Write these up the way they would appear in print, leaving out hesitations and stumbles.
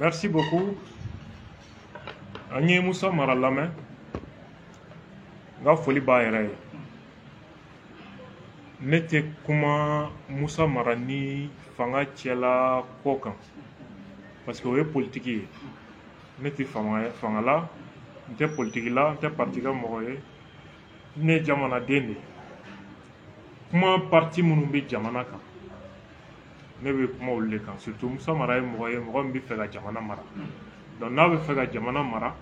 Merci beaucoup. Anye Moussa Maralame. Nga foli ba yɛrɛ ye. Ne tɛ kuma Moussa Mara ni fanga cɛla ko kan. Parce que o ye politique ye. Ne tɛ fanga la, n tɛ politique la, n tɛ parti ka mɔgɔ ye. Ne ye jamanaden de ye. Kuma parti minnu bɛ jamana kan. Ne bɛ kuma olu de kan. Surtout Moussa Mara ye mɔgɔ ye, mɔgɔ min bɛ fɛ ka jamana mara. Donc n'a bɛ fɛ ka jamana mara,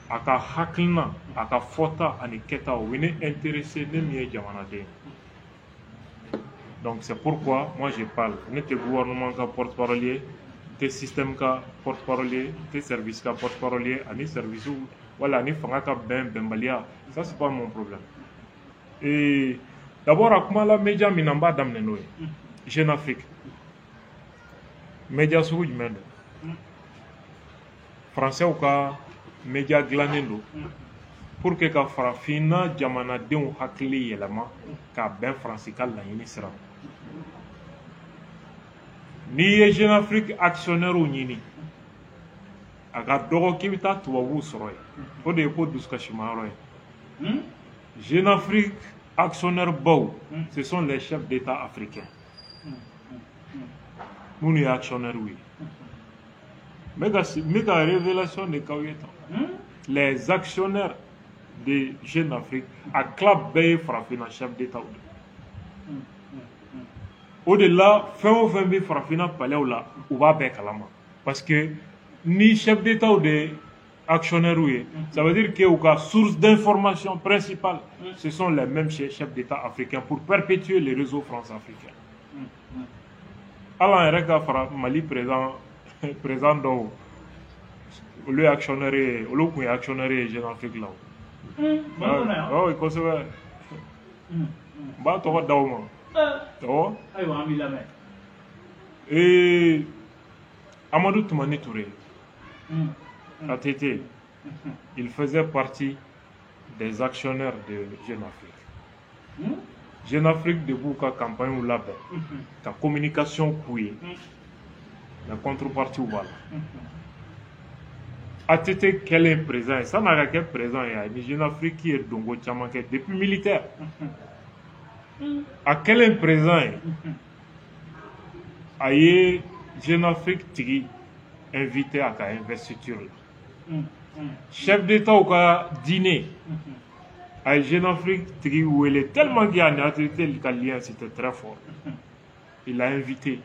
a ka hakilina, a ka fɔta ani kɛta o bɛ ne intéressé ne min ye jamanaden. Donc c'est pourquoi moi je parle. Ne tɛ gouvernement ka porte-parole ye, tɛ système ka porte-parole ye, tɛ service ka porte-parole ye, ani service wala ani fanga ka bɛnbaliya. Ça c'est pas mon problème. Et d'abord a kuma la média min na n b'a daminɛ n'o ye. Jeune Afrique. Média sugu jumɛn don? Français ka média dilannen don pour que ka farafinna jamanadenw hakili yɛlɛma ka bɛn Faransi ka laɲini sira. N'i ye Jeune Afrique actionnaire ɲini a ka dɔgɔ k'i bɛ taa tubabuw sɔrɔ yen. O de ye ko dusukasimayɔrɔ ye. Jeune Afrique actionnaire baw, ce sont les chefs d'État africains. Nous sommes actionnaires, oui. Mais la révélation de Kaouyetan, les actionnaires de Jeune Afrique acclament bien Farafina, chef d'État. Au-delà, fin bi Farafina palais là, ou va bien kalama. Parce que ni chef d'État ou des actionnaires, ça veut dire que la source d'information principale, ce sont les mêmes chefs d'État africains pour perpétuer les réseaux france-africains. Alors, il Mali présent dɔw olu ye actionnaire ye olu kun ye actionnaire ye Jeune Afrique la o. Oui, kosɛbɛ. N b'a tɔgɔ d'aw ma. Awɔ. Ayiwa an b'i lamɛn. Amadou Toumani Touré, ATT, il faisait partie des actionnaires de Jeune Afrique. Jeune Afrique debout ka campagne ou label, ta communication couillée, la contrepartie ou voilà. ATT quel est présent, ça n'a qu'à présent, il y a Jeune Afrique qui est dongo tchamanké depuis militaire. À quel est présent, il y a Jeune Afrique qui invité à la investiture. Chef d'État au cas dîner. À Jeune Afrique, où il est tellement gagné, le lien c'était très fort. Il a invité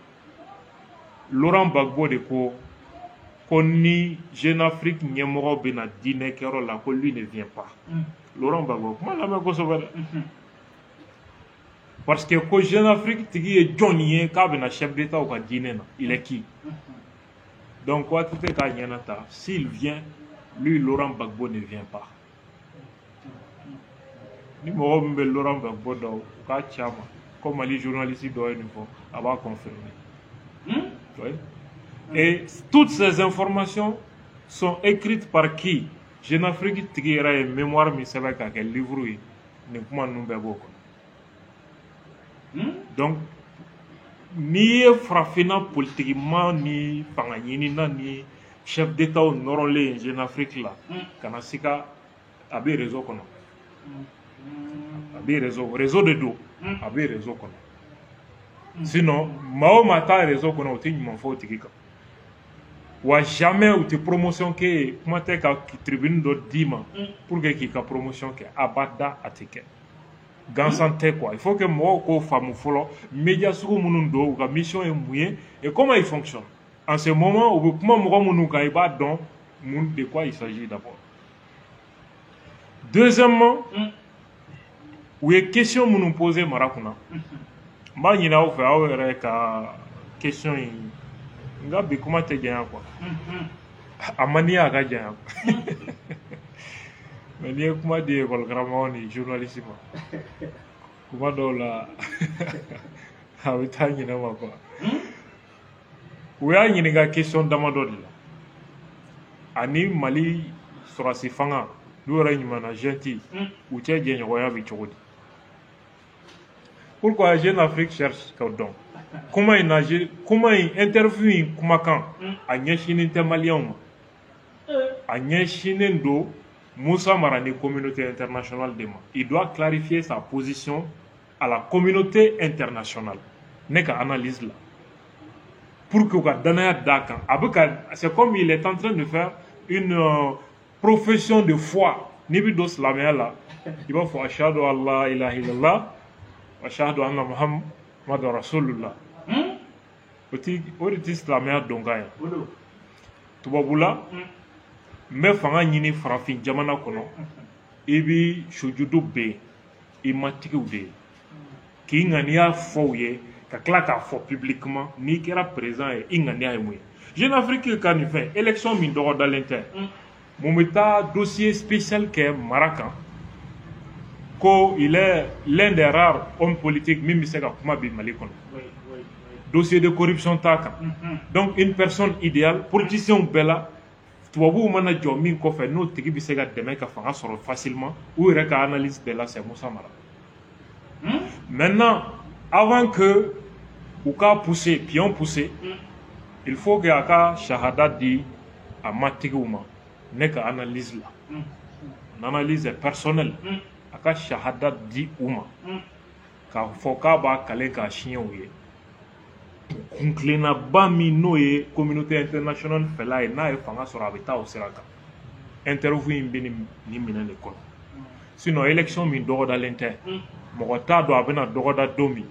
Laurent Gbagbo de qu'on ni Jeune Afrique n'y a dîner là, que lui ne vient pas. Laurent Gbagbo, comment la main parce que quand Jeune Afrique est Johnny, quand chef d'État au dîner, il est qui? Donc quoi tout est à s'il vient, lui Laurent Gbagbo ne vient pas. Ni mɔgɔ min bɛ Laurent Gbagbo dɔn u ka ca ma comme Mali journaliste dɔ ye nin fɔ a b'a confirmer. Oui. Et toutes ces informations sont écrites par qui? Jeune Afrique tigi yɛrɛ ye mémoire min sɛbɛn k'a kɛ livre ye nin kuma ninnu bɛɛ b'o kɔnɔ. Donc n'i ye farafinna politiquement ni fanga ɲinina ni chef d'État nɔrɔlen Jeune Afrique la kana se ka a bɛ réseau kɔnɔ. A bɛ réseau de do a bɛ réseau kɔnɔ. Sinon maa o maa t'a réseau kɔnɔ o tɛ ɲuman fɔ o tigi kan. Wa jamais u tɛ promotion kɛ yen kuma tɛ ka tribune dɔ d'i ma pour que k'i ka promotion kɛ abada a tɛ kɛ. Gansan tɛ quoi. Il faut que mɔgɔw k'o faamu fɔlɔ média sugu minnu don u ka mission ye mun ye et comment il fonctionne. En ce moment u bɛ kuma mɔgɔ minnu kan i b'a dɔn mun de quoi il s'agit d'abord. Deuxièmement, u ye question minnu posé mara kunna n b'a ɲini aw fɛ aw yɛrɛ ka question in nka bi kuma tɛ janya quoi a man di a ka janya mais n'i ye kuma di école karamɔgɔ ni journaliste ma kuma dɔw la a bɛ taa ɲinɛ ma quoi u y'a ɲininka question damadɔ de la ani Mali sɔrɔdasi fanga n'u yɛrɛ ɲumanna jɛnti u cɛ jɛɲɔgɔnya bɛ cogo di. Pourquoi Jeune Afrique cherche qu'au don? kuma in interview in kumakan a ɲɛsinin tɛ maliyɛnw ma a ɲɛsinin do Moussa Mara ni communauté internationale de ma. Il doit clarifier sa position à la communauté internationale. Ne ka analyse là. Pour que ka danaya da kan. C'est comme il est en train de faire une profession de foi. Ni bi do silamɛya la, il va fɔ ashhadu an la ilaha illallah wa ashhadu anna muhammadur rasulullah. O de ti silamɛya dɔnkan ye. Tubabu la, n bɛ fanga ɲini farafin jamana kɔnɔ, i bi sujudu bɛ yen, i matigiw de ye. K'i ŋaniya fɔ u ye, ka tila k'a fɔ publiquement n'i kɛra président ye, i ŋaniya ye mun ye. Jeune Afrique ka nin fɛn, élection min dɔgɔdalen tɛ, mun bɛ taa dossier spécial kɛ mara kan, ko il est l'un des rares hommes politiques min bɛ se ka kuma bi Mali kɔnɔ. Dossier de corruption t'a kan. Donc une personne idéale, politicien bɛɛ la, tubabuw mana jɔ min kɔfɛ n'o tigi bɛ se ka dɛmɛ ka fanga sɔrɔ facilement, u yɛrɛ ka analyse bɛɛ la c'est Moussa Mara. Maintenant, avant que ou ka pousser, pion pousser, il faut que a ka shahada di a matigiw ma. Ne ka analyse la. L'analyse est personnelle. A ka shahada di u ma. K'a fɔ k'a b'a kale k'a siɲɛ u ye. Kunkilenaba min n'o ye communauté internationale fɛla ye n'a ye fanga sɔrɔ a bɛ taa o sira kan. Interview in bɛ nin minɛn de kɔnɔ. Sinon élection min dɔgɔdalen tɛ, mɔgɔ t'a dɔn a bɛna dɔgɔda don min.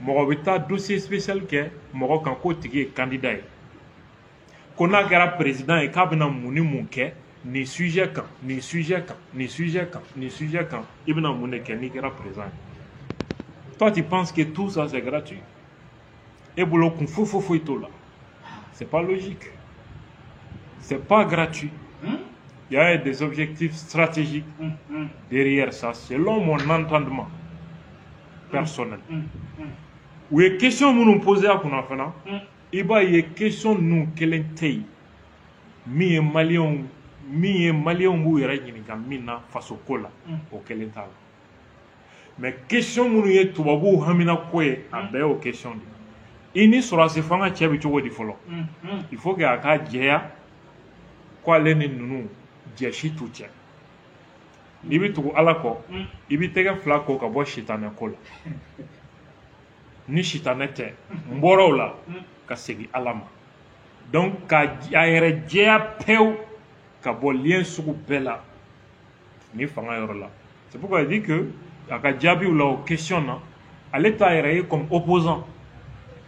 Mɔgɔ bɛ taa dossier spécial kɛ mɔgɔ kan k'o tigi ye candidat ye. Ko n'a kɛra président ye k'a bɛna mun ni mun kɛ nin sujet kan, nin sujet kan, nin sujet kan, nin sujet kan, i bɛna mun de kɛ n'i kɛra président ye. Toi tu penses que tout ça c'est gratuit? Et bolo kun foyi t'o la. C'est pas logique. C'est pas gratuit. Il y a des objectifs stratégiques derrière ça, selon mon entendement personnel. Ou les questions que nous posons à Kounafana, il y a des questions nous kelen tei. Mi Malion ou Yerajiniga mina face au cola au kelental. Mais question nous y est tout babou hamina kwe à aux questions. Ini sera se fanga tchebi chogo di folo. Il faut que aka djea kwa leni nunu djeshi tu tche. Nibi tuku alako, ibi tege flako ka bo shitane kola. Ni shitane te, mboro la ka segi alama. Donc ka ayere djea peu ka bo lien suku bela ni fanga yoro la. C'est pourquoi il dit que aka djabi ou la o question na, ale ta ayere comme opposant.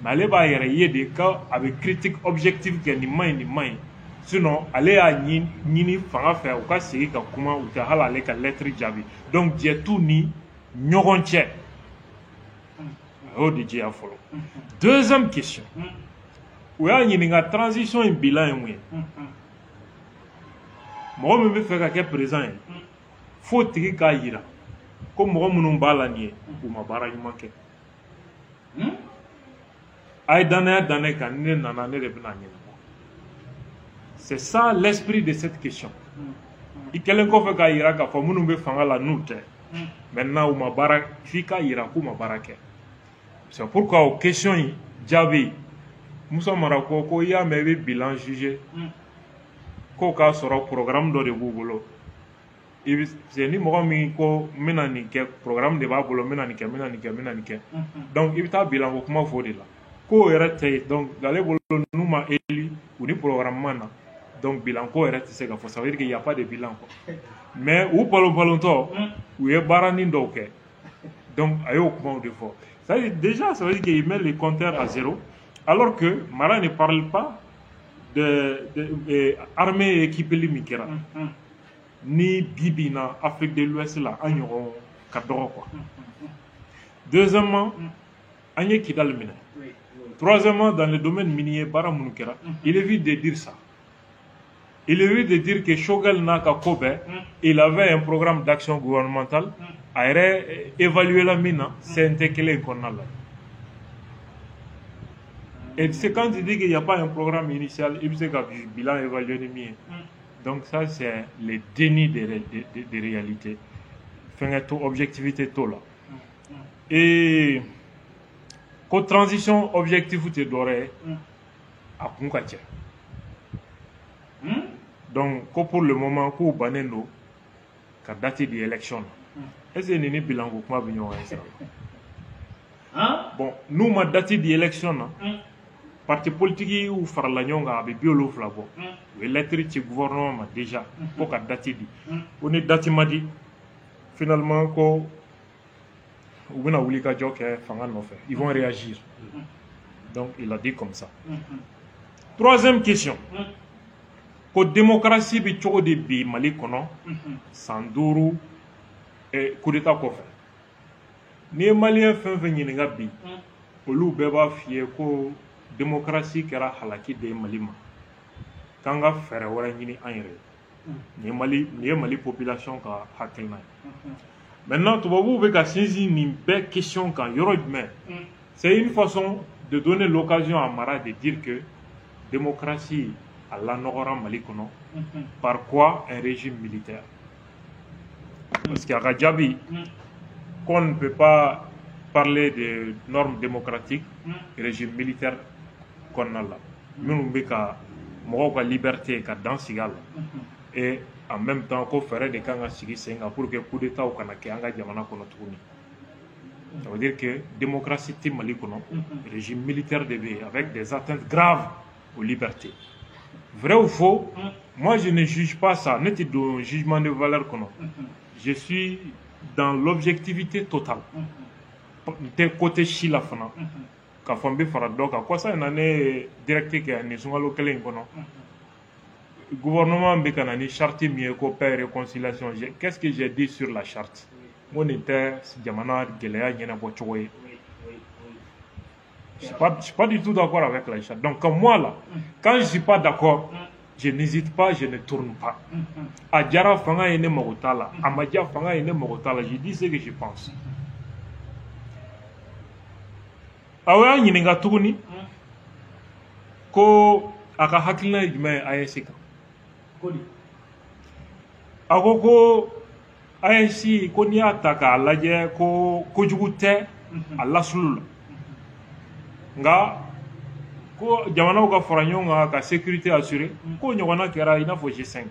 Mais elle va y aller des cas avec critique objective qui est ni main. Sinon, elle a ni fanga faire ou cas c'est que comment ou ta hala avec la lettre jabi. Donc j'ai tout ni nyoronche. Oh DJ a follow. Deuxième question. Où y a une transition et bilan et moi me fait que présent. Faut tirer kaira. Comme moi mon balanier ou ma bara y manque. C'est ça l'esprit de cette question. C'est pourquoi aux questions Jabi Moussa Marako ko ya me bilan jugé ko ka soro programme de Google. C'est ni mo mi ko menani ke programme de babolo menani ke. Donc il ta bilan ko kuma fodi la. Ko erate donc dans les bolonuma élu ou ni programme mana donc bilan ko erate c'est que faut savoir qu'il y a pas de bilan quoi. Mais ou palonto ou est barani ndoke donc ayo comment de fort ça déjà ça veut dire qu'il met les compteurs à zéro alors que Mara ne parle pas de armée équipée limikera ni bibina Afrique de l'Ouest là agnon kadoro quoi. Deuxièmement Agnès Kidal Mina. Troisièmement, dans le domaine minier, il évite de dire ça. Il évite de dire que Shogel Naka Kobe, il avait un programme d'action gouvernementale, a évalué la mine, c'est un téquelé qu'on a là. Et c'est quand il dit qu'il n'y a pas un programme initial, il sait qu'il y a un bilan évalué de mine. Donc ça, c'est le déni de réalité. Fin de objectivité tout là. Et ko transition objectif te dore a kun ka cɛ donc ko pour le moment ko bannen do ka date di élection na est-ce que ni bilanko kuma bi ɲɔgɔn ye sira bon n'u ma date di élection na parti politique ou farala ɲɔgɔn kan a bɛ 70 bɔ u ye lettre ci gouvernement ma déjà ko ka date di ko ni date ma di finalement ko u bɛna wuli ka jɔ kɛ fanga nɔfɛ ils vont réagir donc il a dit comme ça troisième question ko démocratie bi cogo di bi Mali kɔnɔ san 5 coup d'état kɔfɛ ni ye maliyɛn fɛn fɛn ɲininka bi olu bɛɛ b'a f'i ye ko démocratie kɛra halaki de ye Mali ma k'an ka fɛɛrɛ wɛrɛ ɲini an yɛrɛ ye nin ye Mali population ka hakilina ye maintenant tubabuw bɛ ka sinsin nin bɛɛ question kan yɔrɔ jumɛn c'est une façon de donner l'occasion à Mara de dire que démocratie a lanɔgɔra Mali kɔnɔ par quoi un régime militaire parce qu'à ka jaabi qu'on ne peut pas parler de normes démocratiques régime militaire kɔnɔna la minnu bɛ ka mɔgɔw ka liberté ka dan sigi a la et en même temps ko fɛɛrɛ de kan ka sigi sen kan pour que coup d'état kana kɛ an ka jamana kɔnɔ tuguni ça veut dire que démocratie tɛ Mali kɔnɔ régime militaire de bɛ yen avec des atteintes graves aux libertés vrai ou faux moi je ne juge pas ça ne tɛ don jugement de valeur kɔnɔ je suis dans l'objectivité totale n tɛ côté si la fana k'a fɔ n bɛ fara dɔ kan kɔsa in na ne directe kɛ nin sunkalo kelen in kɔnɔ gouvernement bɛ ka na ni charte min ye ko paix et réconciliation qu'est-ce que j'ai dit sur la charte n ko nin tɛ jamana gɛlɛya ɲɛnabɔ cogo ye je suis pas du tout d'accord avec la charte donc comme moi là quand je suis pas d'accord je n'hésite pas je ne tourne pas a diyara fanga ye ne mago t'a la a ma diya fanga ye ne mago t'a la je dis ce que je pense aw y'a ɲininka tuguni ko a ka hakilina ye jumɛn ye AES kan a ko AES ko n'i y'a ta k'a lajɛ ko kojugu tɛ a lasulu la nka ko jamanaw ka fara ɲɔgɔn kan ka sécurité assurer ko ɲɔgɔnna kɛra i n'a fɔ G5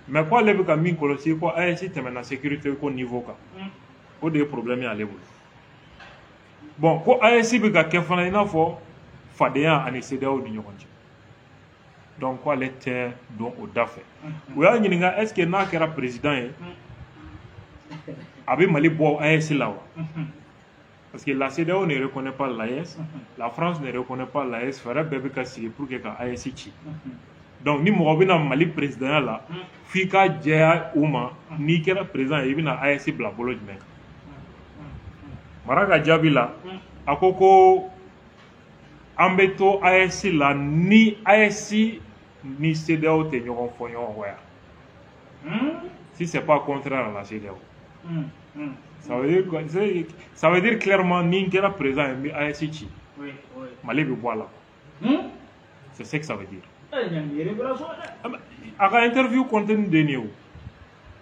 mais ko ale bɛ ka min kɔlɔsi ko AES tɛmɛna sécurité ko niveau kan o de ye problème ye ale bolo bon ko AES bɛ ka kɛ fana i n'a fɔ fadenya ani CEDEAO ni ɲɔgɔn cɛ donc ko ale tɛ don o da fɛ u y'a ɲininka est ce que n'a kɛra président ye a bɛ Mali bɔ AES la wa parce que la CEDEAO ne reconnaît pas l'AES la France ne reconnaît pas l'AES fɛɛrɛ bɛɛ bɛ ka sigi pour que ka AES ci donc ni mɔgɔ bɛna Mali présidenya la f'i ka jɛya u ma n'i kɛra président ye i bɛna AES bila bolo jumɛn kan Mara ka jaabi la a ko an bɛ to AES la ni AES ni CEDEAO tɛ ɲɔgɔn fɔ ɲɔgɔn kɔ yan si c'est pas contraire à la CEDEAO ça veut dire clairement ni n kɛra président ye n bɛ AES ci Mali bɛ bɔ a la c'est ce que ça veut dire a ka interview contenu de nin ye o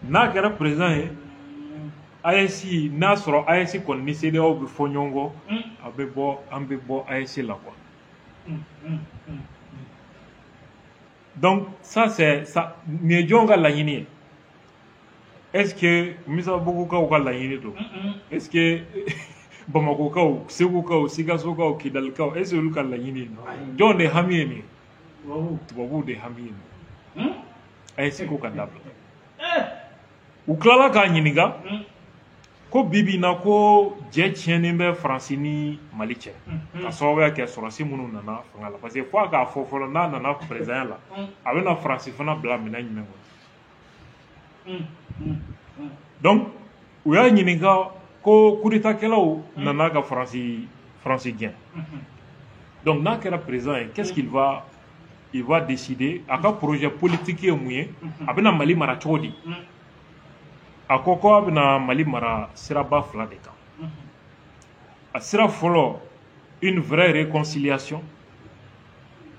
n'a kɛra président ye AES n'a sɔrɔ AES kɔni ni CEDEAO bɛ fɔ ɲɔgɔn kɔ an bɛ bɔ AES la quoi donc ça c'est ça nin ye jɔn ka laɲini ye est-ce que Misabugukaw ka laɲini don est-ce que Bamakokaw Segukaw Sikasokaw Kidalikaw est-ce que olu ka laɲini jɔn de hami ye nin tubabuw de hami ye nin AES ko ka dabila u tilala k'a ɲininka ko bibi na ko jɛ tiɲɛnen bɛ Faransi ni Mali cɛ ka sababuya kɛ sɔrɔsi minnu nana fanga la parce que fo a k'a fɔ fɔlɔ n'a nana président la a bɛna Faransi fana bila minɛn jumɛn kɔnɔ donc u y'a ɲininka ko coup d'état kɛlaw nana ka Faransi gɛn donc n'a kɛra président ye qu'est-ce qu'il va décider a ka projet politique ye mun ye a bɛna Mali mara cogo di a ko a bɛna Mali mara siraba fila de kan a sira fɔlɔ une vraie réconciliation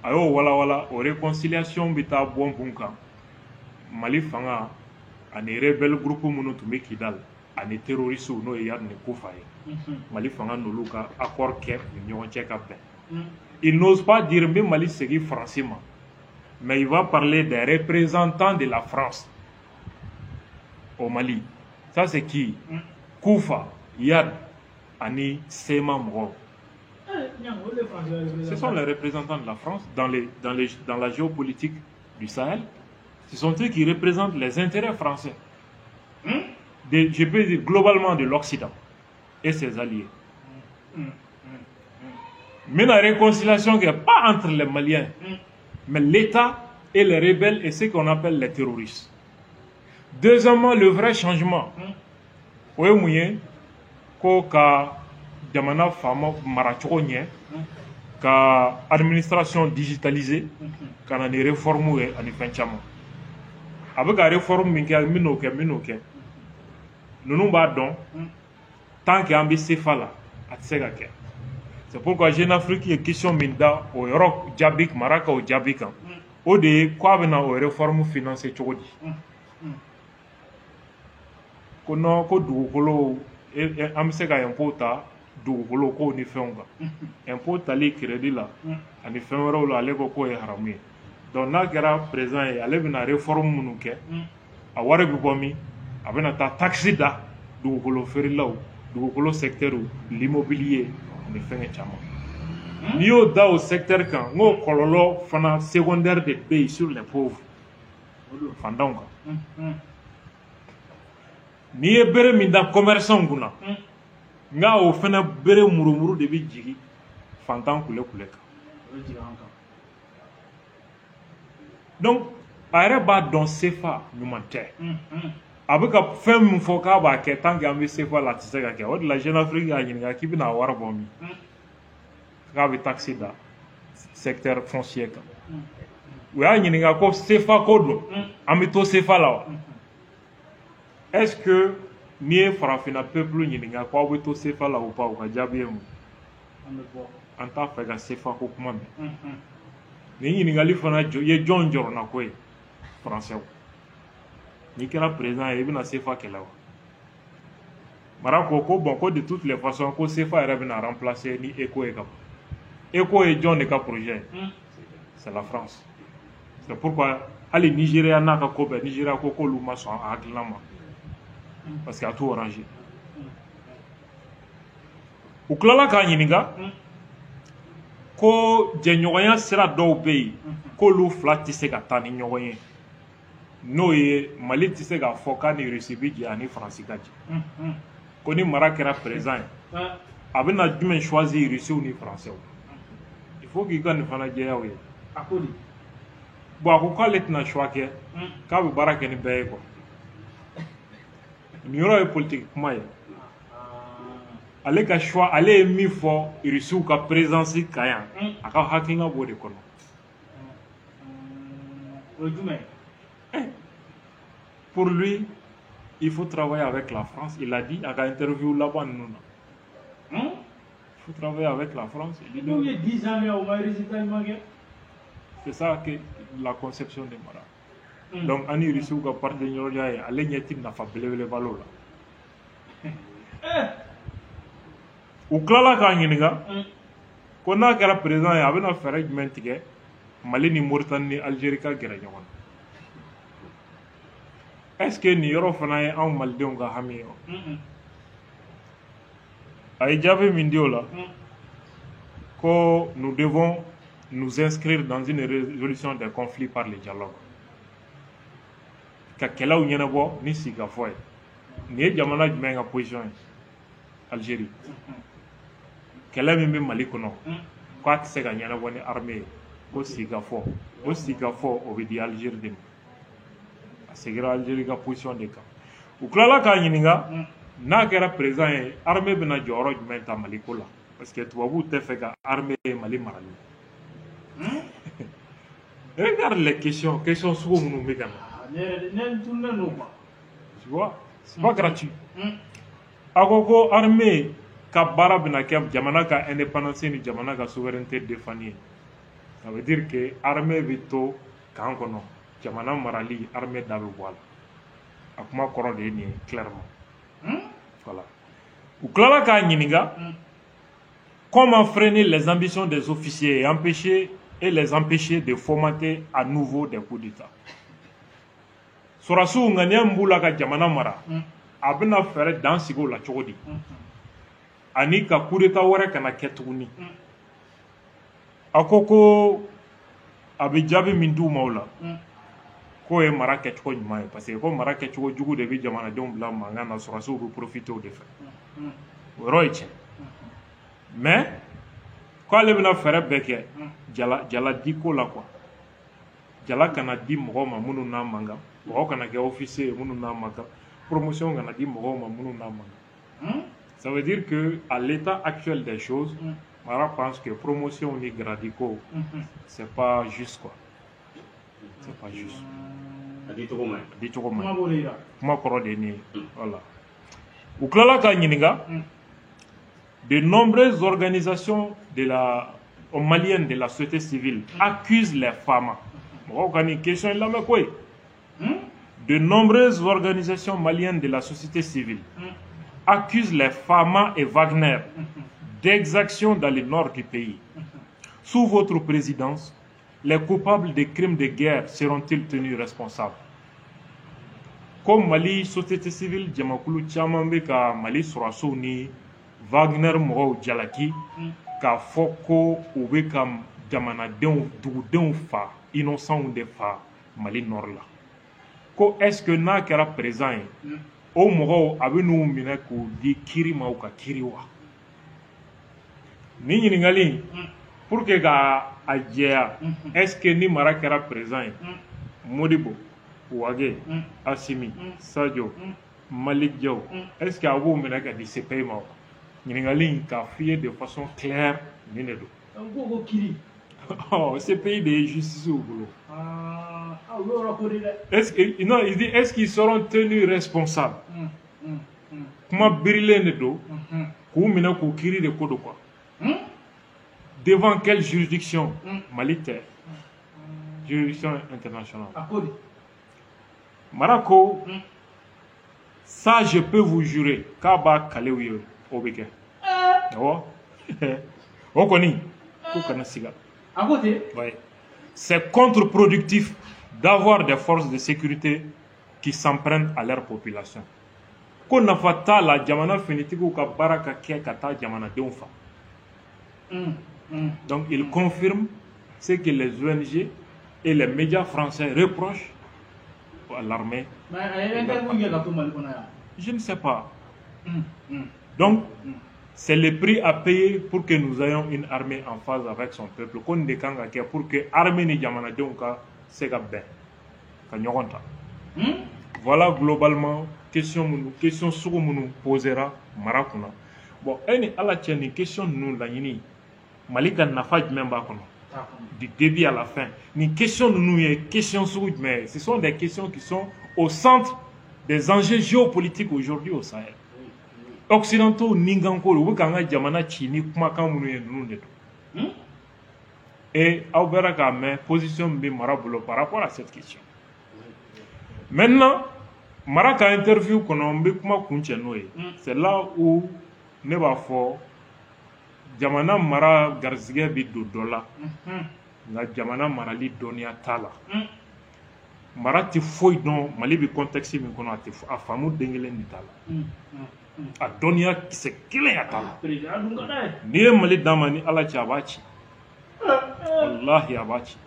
a y'o walawala o réconciliation bɛ taa bɔn kun kan Mali fanga ani rebelle groupe minnu tun bɛ Kidal ani terroriste n'o ye Yad ni Kufa ye Mali fanga n'olu ka accord kɛ ni ɲɔgɔn cɛ ka bɛn. Il n'ose pas dire n bɛ Mali segin Faransi ma, mais il va parler des représentants de la France au Mali. Ça c'est qui? Kufa, Yad ani Sema mɔgɔw. Ce sont les représentants de la France dans la géopolitique du Sahel. Ce sont eux qui représentent les intérêts français. Je peux dire globalement de l'Occident et ses alliés. Mais la réconciliation n'est pas entre les Maliens, mais l'État et les rebelles et ce qu'on appelle les terroristes. Deuxièmement, le vrai changement. Oui, ka jamana fama maracogo ɲɛ ka administration digitalisée ka na ni réforme ye ani fɛn caman a bɛ ka réforme min kɛ min'o kɛ ninnu b'a dɔn tant que an bɛ CFA la a tɛ se ka kɛ. C'est pourquoi Jeune Afrique ye question min da o yɔrɔ jaabi mara ka o jaabi kan o de ye k'a bɛ na o réforme financer cogo di ko non ko dugukolo an bɛ se ka impôt ta dugukolo ko ni fɛnw kan impôt tali crédit la ani fɛn wɛrɛw la ale ko k'o ye haramu ye. Donc n'a kɛra président ye ale bɛna réforme minnu kɛ a wari bɛ bɔ min a bɛna taa taxe da dugukolo feerelaw dugukolo secteur l'immobilier ani fɛngɛ caman. N'i y'o da o secteur kan n k'o kɔlɔlɔ fana secondaire de bɛ yen sur les pauvres fantanw kan. N'i ye bere min da commerçant kunna nga o fana bere murumuru de bɛ jigin fantan kule kan. Donc a yɛrɛ b'a dɔn CFA ɲuman tɛ a bɛ ka fɛn min fɔ k'a b'a kɛ tant que an bɛ CFA la a tɛ se ka kɛ. O de la Jeune Afrique y'a ɲininka k'i bɛna wari bɔ min k'a bɛ taxe da secteur foncier kan. U y'a ɲininka ko CFA ko don an bɛ to CFA la wa? Est-ce que n'i ye farafinna peuple ɲininka k'aw bɛ to CFA la ou pas u ka jaabi ye mun? An t'a fɛ ka CFA ko kuma mɛn. Nin ɲininkali fana ye jɔn jɔrɔna ko ye français. N'i kɛra président ye i bɛna CFA kɛlɛ wa? Mara ko ko bon ko de toutes les façons ko CFA yɛrɛ bɛna remplacer ni ECO ye ka ban. ECO ye jɔn de ka projet ye? C'est la France. C'est pourquoi hali Nigeria n'a ka ko bɛɛ Nigeria ko k'olu ma sɔn a hakilina ma parce que a t'u arrangé. U tilala k'a ɲininka ko jɛɲɔgɔnya sira dɔw bɛ yen k'olu fila tɛ se ka taa ni ɲɔgɔn ye n'o ye Mali tɛ se k'a fɔ k'a ni Russie bɛ jɛ ani Faransi ka jɛ ko ni mara kɛra président ye a bɛna jumɛn choisir Russiw ni Français. Il faut k'i ka nin fana jɛya o ye. Bon a ko k'ale tɛna choix kɛ k'a bɛ baara kɛ ni bɛɛ ye quoi. Nin yɔrɔ ye politique kuma ye. Ale ka choix ale ye min fɔ Russiw ka présence kan yan a ka hakilina b'o de kɔnɔ. O ye jumɛn ye? Pour lui il faut travailler avec la France. Il a dit à la interview là-bas nous. Il faut travailler avec la France. Il y a 10 ans au c'est ça que la conception des Mara. Donc ani Russiw ka partenaire ya ye ale ɲɛti nafa belebeleba l'o la. U tilala k'a ɲininka ko n'a kɛra président ye a bɛna fɛɛrɛ jumɛn tigɛ Mali ni Mauritanie ni Algérie ka gɛrɛ ɲɔgɔn na. Est-ce que nin yɔrɔ fana ye anw malidenw ka hami ye wa? A ye jaabi min di o la ko nous devons nous inscrire dans une résolution des conflits par le dialogue. Ka kɛlɛw ɲɛnabɔ ni sigikafɔ ye. Nin ye jamana jumɛn ka position ye? Algérie. Kɛlɛ min bɛ Mali kɔnɔ k'a tɛ se ka ɲɛnabɔ ni armée ye ko sigikafɔ o sigikafɔ o bɛ di Algérie de ma. A seginna Algérie ka position de kan. U tilala k'a ɲininka n'a kɛra président ye armée bɛna jɔyɔrɔ jumɛn ta Mali ko la parce que tubabuw tɛ fɛ ka armée ye Mali marali. Regarde les questions sugu minnu bɛ ka na. Tu vois, c'est pas gratuit. A ko armée ka baara bɛna kɛ jamana ka indépendance ni jamana ka souveraineté défendre ye. Ça veut dire que armée bɛ to kan kɔnɔ jamana marali armée da bɛ bɔ a la. A kuma kɔrɔ de ye nin ye clairement. Voilà. Ou Klala Ka Nyiniga, comment freiner les ambitions des officiers et les empêcher de fomenter à nouveau des coups d'État. Sorasu Ngania Mboula Ka Jamana Mara, Abena Ferret dans Sigo la Chogodi. Ani ka coup d'État wara kana ketuni. Akoko Abijabi Mindu Maula. Ko e mara kɛcogo ɲuman ye parce que ko mara kɛcogo jugu de bɛ jamanadenw bila mankan na sɔrɔsiw bɛ profiter o de fɛ o yɔrɔ ye tiɲɛ mais k'ale bɛna fɛɛrɛ bɛɛ kɛ jala di ko la quoi jala kana di mɔgɔw ma minnu n'a mankan mɔgɔw kana kɛ officier ye minnu n'a mankan promotion kana di mɔgɔw ma minnu n'a mankan ça veut dire que à l'état actuel des choses Mara pense que promotion ni gradiko c'est pas juste quoi c'est pas juste. Voilà. Au Klala Ka Nyiniga, de nombreuses organisations maliennes de la société civile accusent les femmes. De nombreuses organisations maliennes de la société civile accusent les femmes et Wagner d'exactions dans le nord du pays. Sous votre présidence, les coupables des crimes de guerre seront-ils tenus responsables? Comme Mali, société civile, Djamakulu Tchamambeka, Mali Sorasouni, Wagner Moro Djalaki, Ka Foko, Ubeka Djamana Doudou Fa, innocent ou de Fa, Mali Norla. Ko est-ce que n'a kera présent, au Moro, Abenu Mineku, di Kirima ou Ka Kiriwa? Ni Ningali, pour que est-ce que ni mara kera présent Modibo Ouagé Assimi Sadio Malik Diaw est-ce que vous menez ka di CPI ma Ningali ka fier de façon claire Minedo oh CPI de justice au boulot est-ce qu'ils seront tenus responsables comment briller Nedo ku mena ku kiri de kodo quoi devant quelle juridiction militaire? Juridiction internationale. Marako, ça je peux vous jurer, Kaba Kalewi Obeke. C'est contre-productif d'avoir des forces de sécurité qui s'en prennent à leur population. Qu'on n'a pas la Jamana Fenitigo Kabaraka Kata Jamana Deonfa. Donc il confirme ce que les ONG et les médias français reprochent à l'armée. Je ne sais pas. Donc c'est le prix à payer pour que nous ayons une armée en phase avec son peuple. Pour que l'armée ni Jamana Dionka sega ben. Voilà globalement question sur nous posera Marakuna. Bon, à la tienne, question nous la yini. Malika n'a pas de même du début à la fin. Ni question de nous, question sur mais ce sont des questions qui sont au centre des enjeux géopolitiques aujourd'hui au Sahel. Occidentaux, Ninganko, le Wukanga Djamana Chini, Kumakan Mounou et et Aubera Game, position de Marabulo par rapport à cette question. Maintenant, Maraka interview qu'on a c'est là où ne va fort. Jamana mara garzige bi do dola la jamana marali donia tala mara ti foy don mali bi contexte mi kono ati a famu dengelen ni tala a donia ki se kile ya tala ni mali damani ala ci abaci wallahi abaci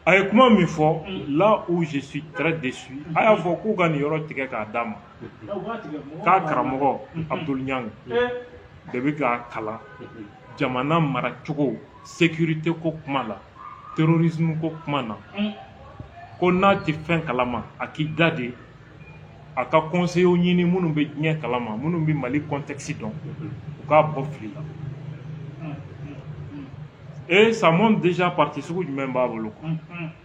ay kuma mi fo là où je suis très déçu aya fo ko gani yoro tige ka dama ka karamogo Abdul Nyang Debi ka kala jamana mara cogo sécurité ko kuma la terrorisme ko kuma na ko n'a ti fɛn kalama a k'i da de a ka conseiller ɲini minnu bɛ diɲɛ kalama minnu bɛ Mali contexte dɔn u k'a bɔ fili la et ça montre déjà parti sugu jumɛn b'a bolo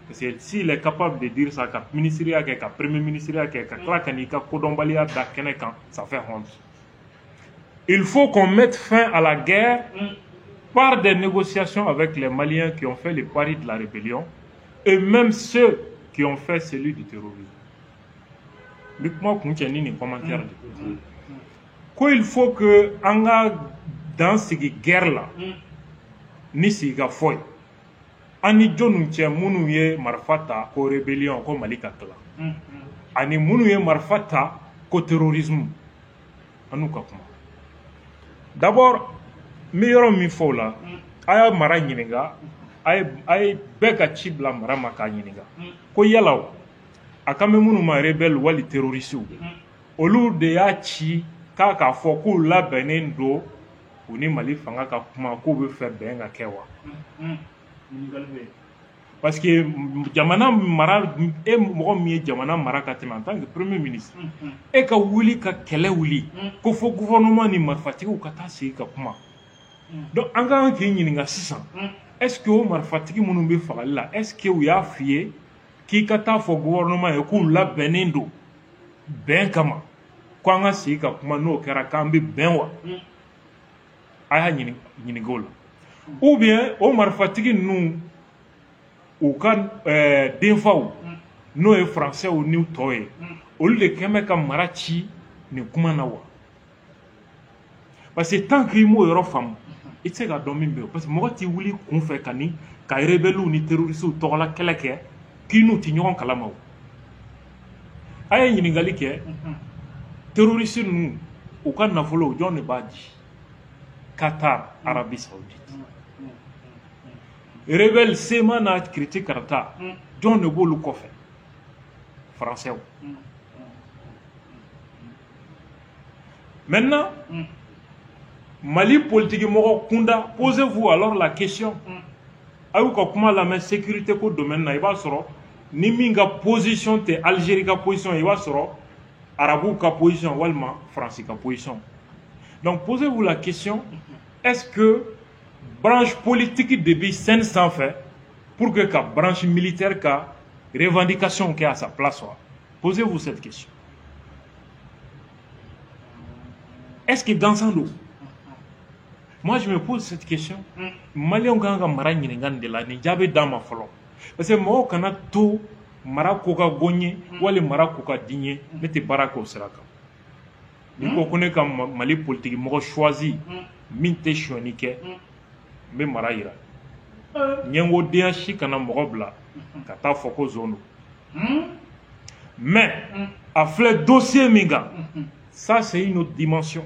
parce que s'il est capable de dire ça ka ministériya kɛ ka premier ministériya kɛ ka tila ka n'i ka kodɔnbaliya da kɛnɛ kan ça fait honte. Il faut qu'on mette fin à la guerre par des négociations avec les Maliens qui ont fait le pari de la rébellion et même ceux qui ont fait celui du terrorisme. n bɛ kuma kuncɛ ni nin commentaire de ko il faut que an ka dan sigi guerre la ni sigikafɔ ye an ni jɔnniw cɛ minnu ye marifa ta ko rébellion ko Mali ka tila ani minnu ye marifa ta ko terrorisme an n'u ka kuma d'abord n bɛ yɔrɔ min fɔ o la a y'a mara ɲininka a ye bɛɛ ka ci bila mara ma k'a ɲininka ko yala a kan bɛ minnu ma rebelle wali terroristew olu de y'a ci k'a fɔ k'u labɛnnen don u ni Mali fanga ka kuma k'u bɛ fɛ bɛn ka kɛ wa parce que jamana mara e mɔgɔ min ye jamana mara ka tɛmɛ en tant que premier ministre e ka wuli ka kɛlɛ wuli ko fɔ gouvernement ni marifatigiw ka taa sigi ka kuma donc an ka kan k'i ɲininka sisan est ce que o marifatigi minnu bɛ fagali la est ce que u y'a f'i ye k'i ka taa fɔ gouvernement ye k'u labɛnnen don bɛn kama ko an ka sigi ka kuma n'o kɛra k'an bɛ bɛn wa a y'a ɲininka o la ou bien o marifatigi ninnu u ka denfaw n'o ye français n'u tɔ ye olu de kɛn bɛ ka mara ci nin kuma na wa parce que tant que i m'o yɔrɔ faamu i tɛ se ka dɔn min bɛ yen parce que mɔgɔ t'i wuli kun fɛ ka rebelliw ni terroristes tɔgɔla kɛlɛ kɛ k'i n'u tɛ ɲɔgɔn kalama o a ye ɲininkali kɛ terroristes ninnu u ka nafolo jɔn de b'a di Qatar Arabie Saoudite rebelle sema n'a critique karata jɔn de b'olu kɔfɛ français maintenant Mali politique mɔgɔ kunda posez-vous alors la question a y'u ka kuma lamɛn sécurité ko domaine na i b'a sɔrɔ ni min ka position tɛ Algérie ka position i b'a sɔrɔ arabuw ka position walima France ka position donc posez-vous la question est-ce que branche politique de bi scène sanfɛ pour que ka branche militaire ka revendication kɛ à sa place wa posez-vous cette question est-ce que gansan don moi je me pose cette question maliyɛnw ka kan ka mara ɲininka nin de la nin jaabi d'an ma fɔlɔ parce que mɔgɔw kana to mara ko ka go n ye wali mara ko ka di n ye ne tɛ baara kɛ o sira kan n'i ko ko ne ka Mali politique mɔgɔ choisi min tɛ sonyani kɛ n bɛ mara yira ɲɛngodenya si kana mɔgɔ bila ka taa fɔ ko zone don mais a filɛ dossier min kan ça c'est une autre dimension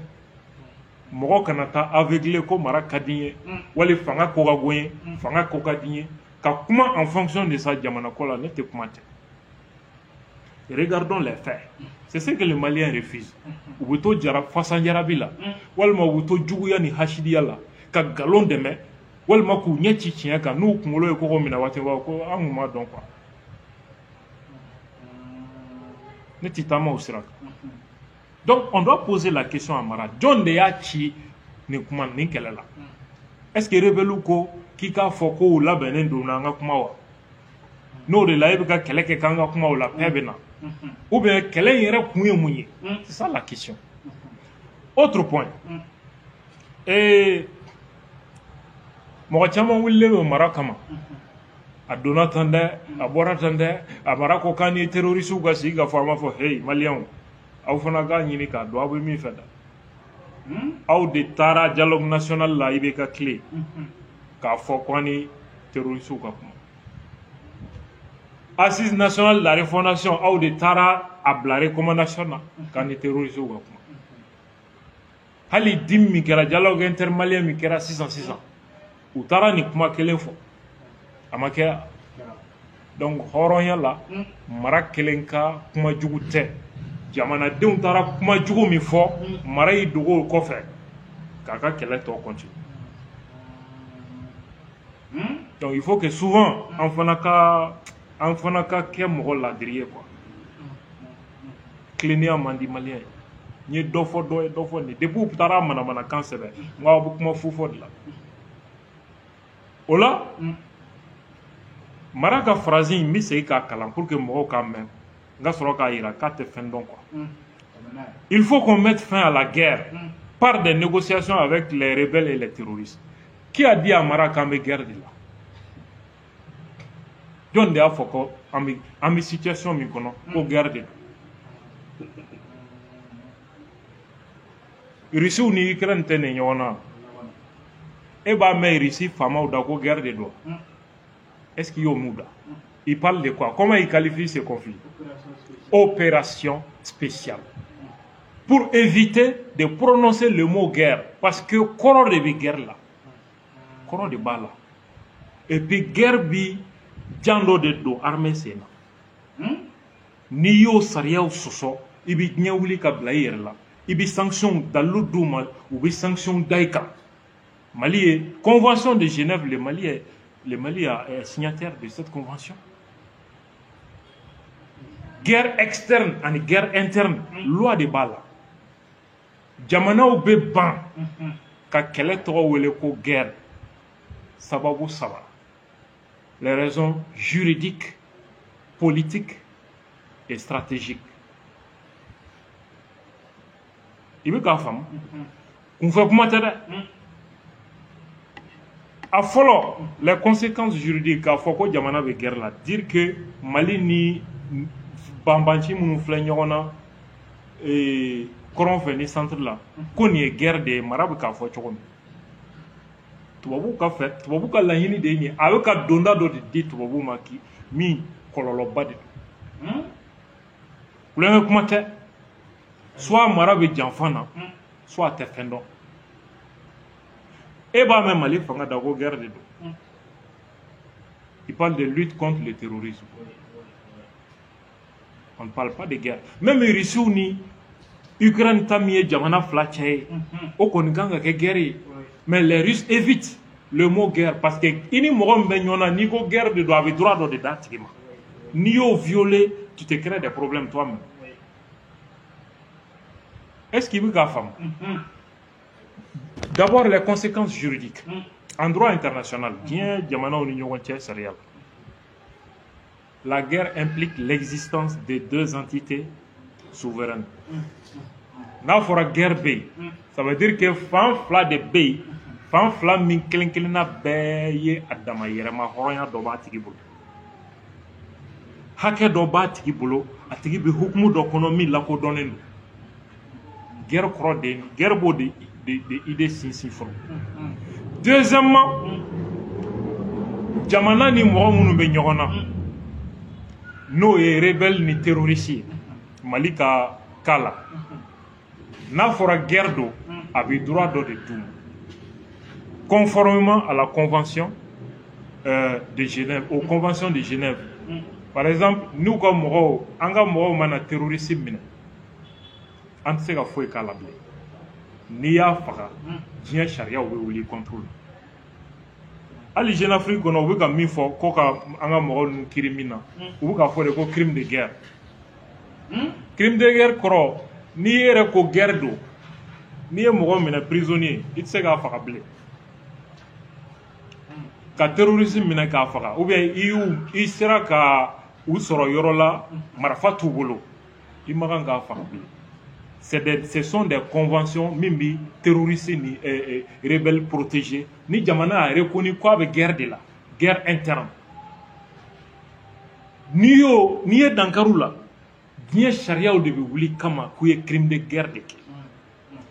mɔgɔ kana taa aveuglé ko mara ka di n ye wali fanga ko ka go n ye fanga ko ka di n ye ka kuma en fonction de sa jamana ko la ne tɛ kuma tɛ regardons les faits c'est ce que les Maliens refusent u bɛ to fasanjarabi la walima u bɛ to juguya ni hasidiya la ka nkalon dɛmɛ walima k'u ɲɛ ci tiɲɛ kan n'u kunkolo ye kɔgɔ minɛ waati ko an kun m'a dɔn quoi ne tɛ taama o sira kan donc on doit poser la question à mara jɔn de y'a ci nin kuma nin kɛlɛ la est-ce que rebelliw ko k'i k'a fɔ ko u labɛnnen don n'an ka kuma wa n'o de la e bɛ ka kɛlɛ kɛ k'an ka kuma o la bɛɛ bɛ na ou bien kɛlɛ in yɛrɛ kun ye mun ye c'est ça la question autre point mɔgɔ caman wulilen bɛ mara kama a donna tan dɛ a bɔra tan dɛ a mara ko k'an ni terroristes ka sigi ka fɔ an b'a fɔ hey maliyɛnw aw fana k'a ɲini k'a dɔn aw bɛ min fɛ da aw de taara dialogue national la i bɛ ka tile k'a fɔ k'an ni terroristes ka kuma assise nationale de la refondation aw de taara a bila recommandation na k'an ni terroristes ka kuma hali dim min kɛra dialogue intermalien min kɛra sisan u taara nin kuma kelen fɔ a ma kɛ donc hɔrɔnya la mara kelen ka kuma jugu tɛ jamanadenw taara kuma jugu min fɔ mara y'i dogo o kɔfɛ k'a ka kɛlɛ tɔ continue donc il faut que souvent an fana ka kɛ mɔgɔ ladiri ye quoi tilennenya man di maliyɛn ye n ye dɔ fɔ dɔ ye dɔ fɔ nin depuis u taara manamanakan sɛbɛn n ko aw bɛ kuma fu fɔ de la o la mara ka phrase in n bɛ segin k'a kalan pour que mɔgɔw k'a mɛn n ka sɔrɔ k'a yira k'a tɛ fɛn dɔn quoi il faut qu'on mette fin à la guerre par des négociations avec les rebelles et les terroristes qui a dit à mara k'an bɛ guerre de la jɔn de y'a fɔ ko an bɛ situation min kɔnɔ ko guerre de don Russie ni Ukraine tɛ nin ɲɔgɔn na e b'a mɛn Russie faamaw da ko guerre de don est-ce qu'il y a Mouda? Il parle de quoi? Comment il qualifie ce conflit? Opération spéciale. Pour éviter de prononcer le mot guerre. Parce que koro de bi guerre là. Koro de bala. Et puis guerre bi jando de do armée sena. Ni yo sariyaw soso ibi ɲɛwuli ka bila I yɛrɛ la. Ibi sanction dalu duma ou bi sanction daika. Mali est convention de Genève, le Mali est signataire de cette convention. Guerre externe et guerre interne, loi de bala. Jamanaw be ban ka kɛlɛ tɔgɔ wele ko guerre sababu saba. Les raisons juridiques, politiques et stratégiques. I bɛ k'a faamu kun fɛ kuma tɛ dɛ. A fɔlɔ les conséquences juridiques k'a fɔ ko jamana bɛ guerre la dire que Mali ni banbanci minnu filɛ ɲɔgɔn na kɔrɔn fɛ ni centre la ko nin ye guerre de ye mara bɛ k'a fɔ cogo min. Tubabu ka laɲini de ye nin ye a bɛ ka donda dɔ de di tubabu ma min kɔlɔlɔba de don. Kulonkɛ kuma tɛ. Soit mara bɛ janfa na soit a tɛ fɛn dɔn. E b'a mɛn Mali fanga da ko guerre de don. Il parle de lutte contre le terrorisme. On ne parle pas de guerre. Même Russie ni Ukraine ta min ye jamana fila cɛ ye o kɔni kan ka kɛ guerre ye. Mais les Russes évitent le mot guerre parce que i ni mɔgɔ min bɛ ɲɔgɔn na n'i ko guerre de don a bɛ droit dɔ de d'a tigi ma. N'i y'o violer tu te crées des problèmes toi-même. Est-ce qu'il y a une femme? D'abord, les conséquences juridiques. En droit international, la guerre implique l'existence de deux entités souveraines. N'a fora guerre B, ça veut dire que fan fla de B, fan fla min kelen kelena bɛɛ ye a dama yɛrɛma hɔrɔnya dɔ b'a tigi bolo. Hakɛ dɔ b'a tigi bolo, a tigi bɛ hukumu dɔ kɔnɔ min lakodɔnnen don. Guerre kɔrɔ de guerre b'o de idée sinsin fɔlɔ. Deuxièmement, jamana ni mɔgɔ minnu bɛ ɲɔgɔn na n'o ye rebelle ni terroriste ye Mali ka cas la n'a fɔra guerre don a bɛ droit dɔ de d'u ma conformément à la convention de Genève, aux conventions de Genève. Par exemple, nous ka mɔgɔw an ka mɔgɔw mana terroriste minɛ an tɛ se ka foyi k'a la bilen. N'i y'a faga diɲɛ sariyaw bɛ wuli contre la. Hali Jeune Afrique kɔnɔ u bɛ ka min fɔ ko ka an ka mɔgɔw ninnu kiiri min na u bɛ ka fɔ de ko crime de guerre. Crime de guerre kɔrɔ n'i yɛrɛ ko guerre don n'i ye mɔgɔ minɛ prisonnier i tɛ se k'a faga bilen. Ka terroriste minɛ k'a faga ou bien i sera ka u sɔrɔ yɔrɔ la marifa t'u bolo i ma kan k'a faga bilen. Ce sont des conventions mimbi terroristes ni rebelles protégés. Ni jamana a reconnu quoi avec guerre de la guerre interne. Ni ye dankaru la diɲɛ sariyaw de bɛ wuli kama k'u ye crime de guerre de kɛ.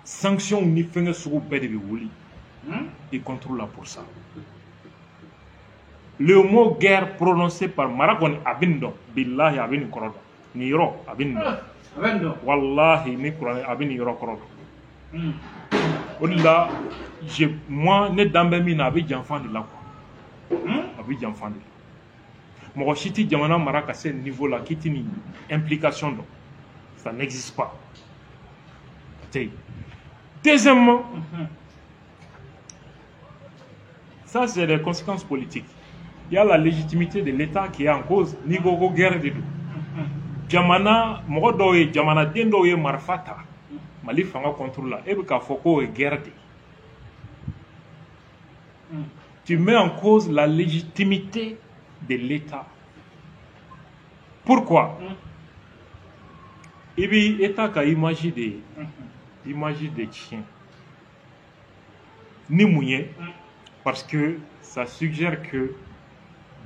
Sanctions ni fɛngɛ sugu bɛɛ de bɛ wuli. Ils contrôlent la pour ça. Le mot guerre prononcé par mara kɔni a bɛ nin dɔn billahi a bɛ nin kɔrɔ dɔn nin yɔrɔ a bɛ nin dɔn. Wallahi ni kuranɛ a bɛ nin yɔrɔ kɔrɔ dɔn. O de la moi ne dan bɛ min na a bɛ janfa de la quoi. A bɛ janfa de la. Mɔgɔ si tɛ jamana mara ka se niveau la k'i tɛ nin implication dɔn. Ça n'existe pas. Deuxièmement, ça c'est les conséquences politiques. Il y a la légitimité de l'État qui est en cause. Ni gogo guerre de tout. Jamana mɔgɔ dɔw ye jamanaden dɔw ye marifa ta Mali fanga contrôle la e bɛ k'a fɔ k'o ye guerre de ye. Tu mets en cause la légitimité de l'État. Pourquoi? I bɛ État ka image de tiɲɛ ni mun ye parce que ça suggère que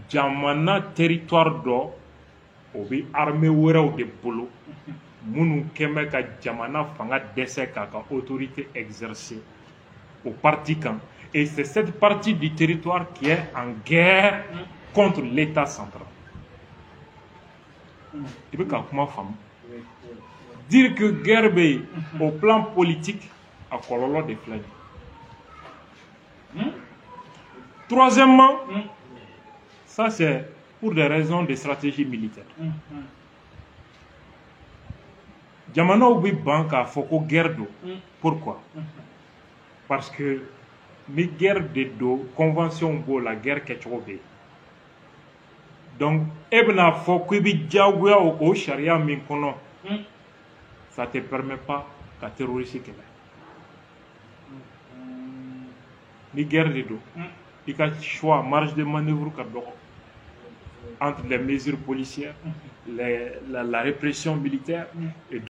jamana territoire dɔ o bɛ armée wɛrɛw de bolo minnu kɛmɛ ka jamana fanga dɛsɛ k'a ka autorité exercer au parti kan. Et c'est cette partie du territoire qui est en guerre contre l'État central. Il veut qu'à comment femme dire que guerre au plan politique a colonel de flag. Troisièmement, ça c'est pour des raisons de stratégie militaire. Jamana obi banka foko guerre do. Pourquoi? Parce que les guerres de dos, convention bo la guerre ketchobe. Donc, ebna foko bi diaouya au charia min kono. Ça te permet pas de terroriser quelqu'un. Les guerres de dos. Il y a choix, marge de manœuvre entre les mesures policières, la répression militaire et